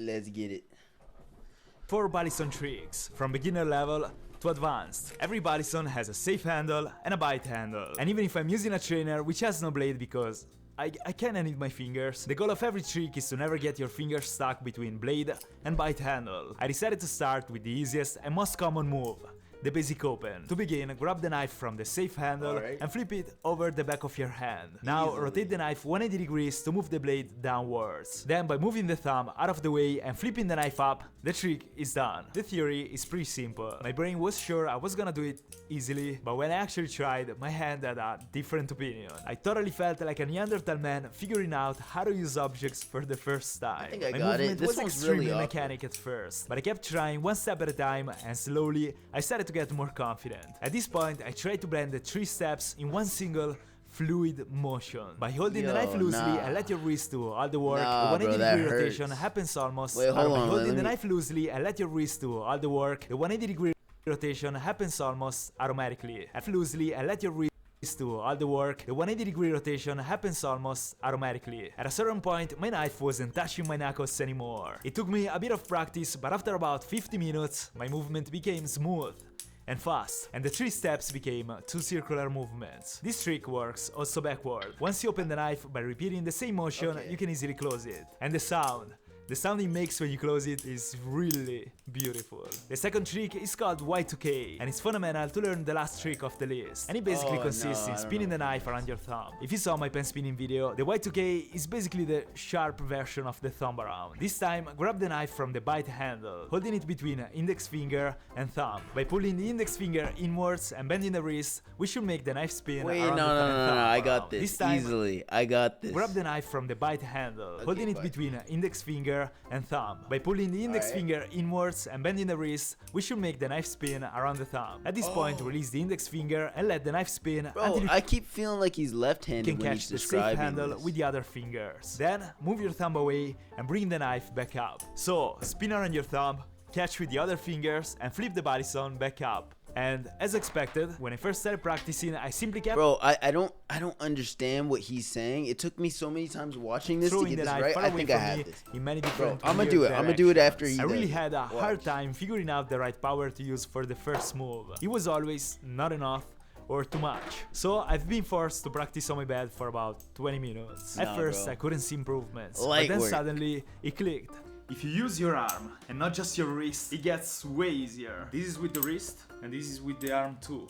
Let's get it. 4 balisson tricks, from beginner level to advanced. Every balisson has a safe handle and a bite handle. And even if I'm using a trainer which has no blade because I kinda need my fingers, the goal of every trick is to never get your fingers stuck between blade and bite handle. I decided to start with the easiest and most common move, the basic open. To begin, grab the knife from the safe handle and flip it over the back of your hand. Now rotate the knife 180 degrees to move the blade downwards. Then by moving the thumb out of the way and flipping the knife up, the trick is done. The theory is pretty simple. My brain was sure I was gonna do it easily, but when I actually tried, my hand had a different opinion. I totally felt like a Neanderthal man figuring out how to use objects for the first time. I think I my got it. movement This was one's extremely really mechanic at first, but I kept trying one step at a time, and slowly I started to get more confident. At this point, I tried to blend the 3 steps in one single fluid motion. By holding the knife loosely and let your wrist do all the work, the 180 degree rotation happens almost. By holding the knife loosely and let your wrist do all the work, the 180 degree rotation happens almost automatically. Loosely and let your wrist do all the work, the 180 degree rotation happens almost automatically. At a certain point, my knife wasn't touching my knuckles anymore. It took me a bit of practice, but after about 50 minutes, my movement became smooth and fast, and the 3 steps became 2 circular movements. This trick works also backward. Once you open the knife by repeating the same motion, you can easily close it. And the sound it makes when you close it is really beautiful. The second trick is called Y2K, and it's fundamental to learn the last trick of the list. And it basically consists in spinning the knife around your thumb. If you saw my pen spinning video, the Y2K is basically the sharp version of the thumb around. This time, grab the knife from the bite handle, holding it between index finger and thumb. By pulling the index finger inwards and bending the wrist, we should make the knife spin around the thumb. I got this easily. I got this. Grab the knife from the bite handle, holding it between index finger and thumb. By pulling the index finger inwards and bending the wrist, we should make the knife spin around the thumb. At this point, release the index finger and let the knife spin until you I keep feeling like he's left-handed can catch the safe handle with the other fingers. Then, move your thumb away and bring the knife back up. So, spin around your thumb, catch with the other fingers, and flip the balisson back up. And as expected, when I first started practicing, I simply kept I don't understand what he's saying. It took me so many times watching this to get this right. I think I had this. In many different I'm gonna do it. I'm gonna do it after he I really had a hard time figuring out the right power to use for the first move. It was always not enough or too much. So I've been forced to practice on my bed for about 20 minutes. At first, I couldn't see improvements, but then suddenly it clicked. If you use your arm and not just your wrist, it gets way easier. This is with the wrist and this is with the arm too.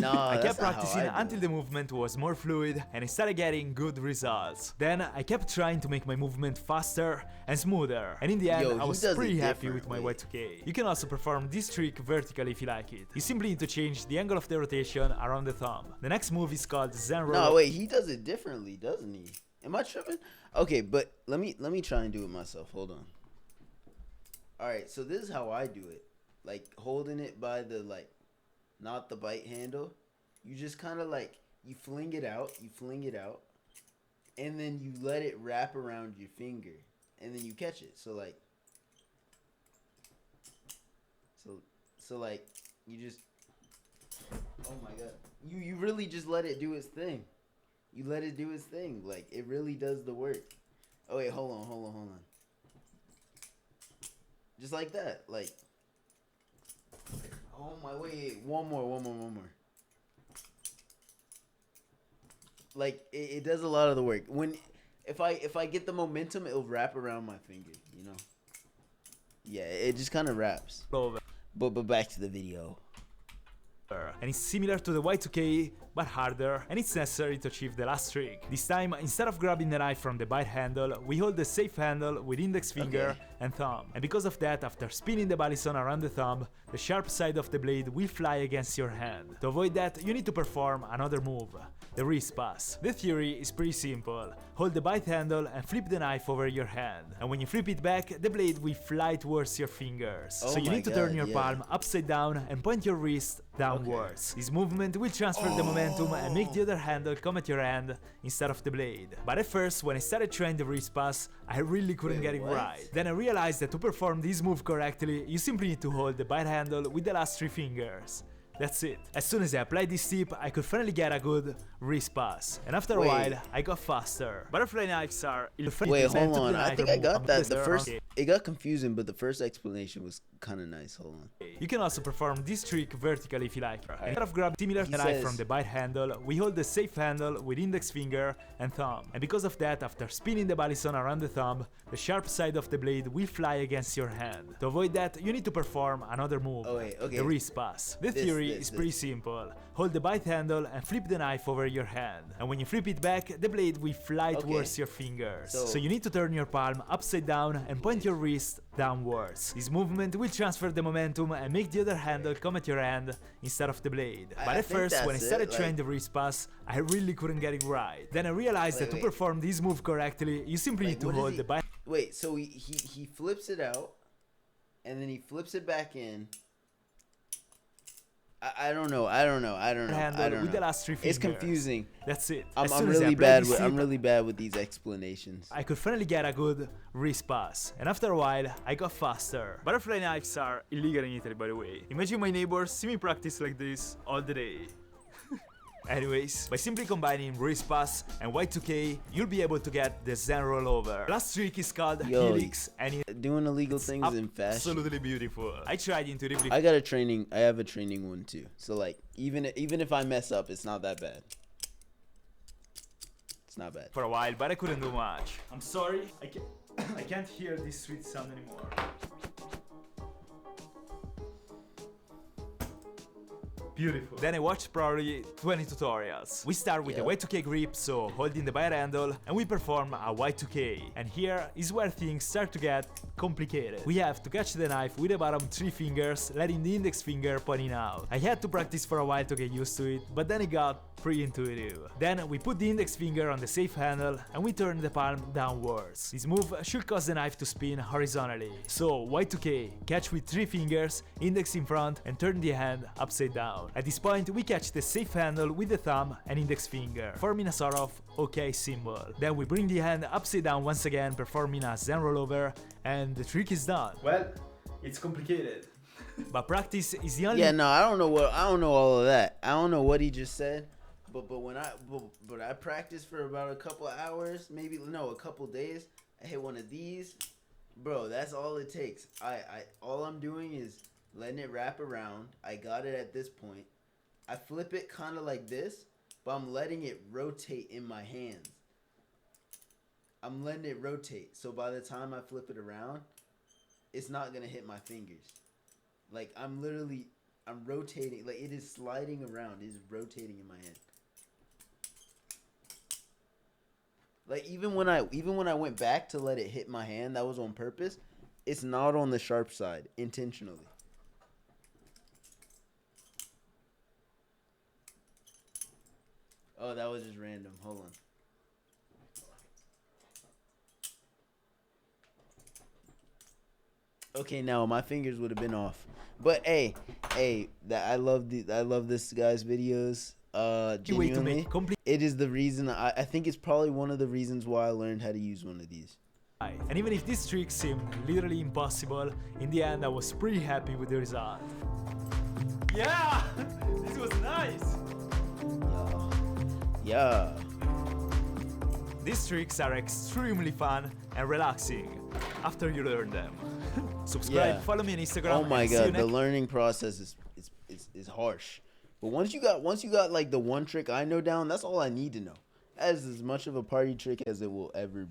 I kept practicing until the movement was more fluid and I started getting good results. Then I kept trying to make my movement faster and smoother, and in the end I was pretty happy with my Y2K. You can also perform this trick vertically if you like it. You simply need to change the angle of the rotation around the thumb. The next move is called Zen Roll. No, wait, he does it differently, doesn't he? Am I tripping? Okay, but let me try and do it myself. Hold on. Alright, so this is how I do it. Like, holding it by the, not the bite handle. You just kind of, you fling it out. And then you let it wrap around your finger. And then you catch it. So, you just... Oh, my God. You really just let it do its thing. You let it do its thing. It really does the work. Oh, wait, hold on. Just like that. Oh, my, wait. One more. It does a lot of the work. If I get the momentum, it'll wrap around my finger, you know? Yeah, it just kind of wraps. But back to the video. And it's similar to the Y2K, but harder, and it's necessary to achieve the last trick. This time, instead of grabbing the knife from the bite handle, we hold the safe handle with index finger and thumb. And because of that, after spinning the balisson around the thumb, the sharp side of the blade will fly against your hand. To avoid that, you need to perform another move, the wrist pass. The theory is pretty simple. Hold the bite handle and flip the knife over your hand. And when you flip it back, the blade will fly towards your fingers. So you need to turn your palm upside down and point your wrist downwards. This movement will transfer the momentum and make the other handle come at your hand instead of the blade. But at first, when I started trying the wrist pass, I really couldn't get it right. Then I realized that to perform this move correctly, you simply need to hold the bite handle with the last 3 fingers. That's it. As soon as I applied this tip, I could finally get a good wrist pass. And after a Wait. while, I got faster. Butterfly knives are... Wait, hold on. I think I got that. The first... It got confusing, but the first explanation was kind of nice. Hold on. You can also perform this trick vertically if you like. Instead of grabbing similar knife from the bite handle, we hold the safe handle with index finger and thumb. And because of that, after spinning the balisson around the thumb, the sharp side of the blade will fly against your hand. To avoid that, you need to perform another move, the wrist pass. The theory is pretty simple. Hold the bite handle and flip the knife over your hand. And when you flip it back, the blade will fly towards your fingers. So you need to turn your palm upside down and point your wrist downwards. This movement will transfer the momentum and make the other handle come at your hand instead of the blade. But at first, when I started trying the wrist pass, I really couldn't get it right. Then I realized that to perform this move correctly, you simply need to hold the bite. Wait, so he flips it out, and then he flips it back in. I don't know. With the last three fingers. It's confusing. That's it. I'm really bad with these explanations. I could finally get a good wrist pass, and after a while, I got faster. Butterfly knives are illegal in Italy, by the way. Imagine my neighbors see me practice like this all the day. Anyways, by simply combining wrist pass and Y2K, you'll be able to get the Zen rollover. Last trick is called helix, and doing illegal things in fashion. Absolutely beautiful. I tried intuitively. I have a training one too. So like, even if I mess up, it's not that bad. It's not bad. For a while, but I couldn't do much. I'm sorry, I can't hear this sweet sound anymore. Beautiful. Then I watched probably 20 tutorials. We start with the Y2K grip, so holding the bite handle, and we perform a Y2K. And here is where things start to get complicated. We have to catch the knife with the bottom 3 fingers, letting the index finger pointing out. I had to practice for a while to get used to it, but then it got pretty intuitive. Then we put the index finger on the safe handle, and we turn the palm downwards. This move should cause the knife to spin horizontally. So Y2K, catch with 3 fingers, index in front, and turn the hand upside down. At this point, we catch the safe handle with the thumb and index finger, forming a sort of OK symbol. Then we bring the hand upside down once again, performing a Zen rollover, and the trick is done. Well, it's complicated. But practice is the only... Yeah, no, I don't know all of that. I don't know what he just said. But I practiced for about a couple of hours, a couple days. I hit one of these. Bro, that's all it takes. All I'm doing is letting it wrap around. I got it at this point. I flip it kind of like this, but I'm letting it rotate in my hands. I'm letting it rotate. So by the time I flip it around, it's not going to hit my fingers. Like, I'm rotating. Like, it is sliding around. It is rotating in my hand. Like, even when I went back to let it hit my hand, that was on purpose. It's not on the sharp side, intentionally. Oh, that was just random. Hold on. Okay, now my fingers would have been off. But hey, I love this guy's videos. Genuinely, it is the reason I think it's probably one of the reasons why I learned how to use one of these. And even if this trick seemed literally impossible, in the end I was pretty happy with the result. Yeah, this was nice. Yeah. These tricks are extremely fun and relaxing after you learn them. Subscribe, follow me on Instagram. Oh my god, the learning process is harsh. But once you got like the one trick I know down, that's all I need to know. That is as much of a party trick as it will ever be.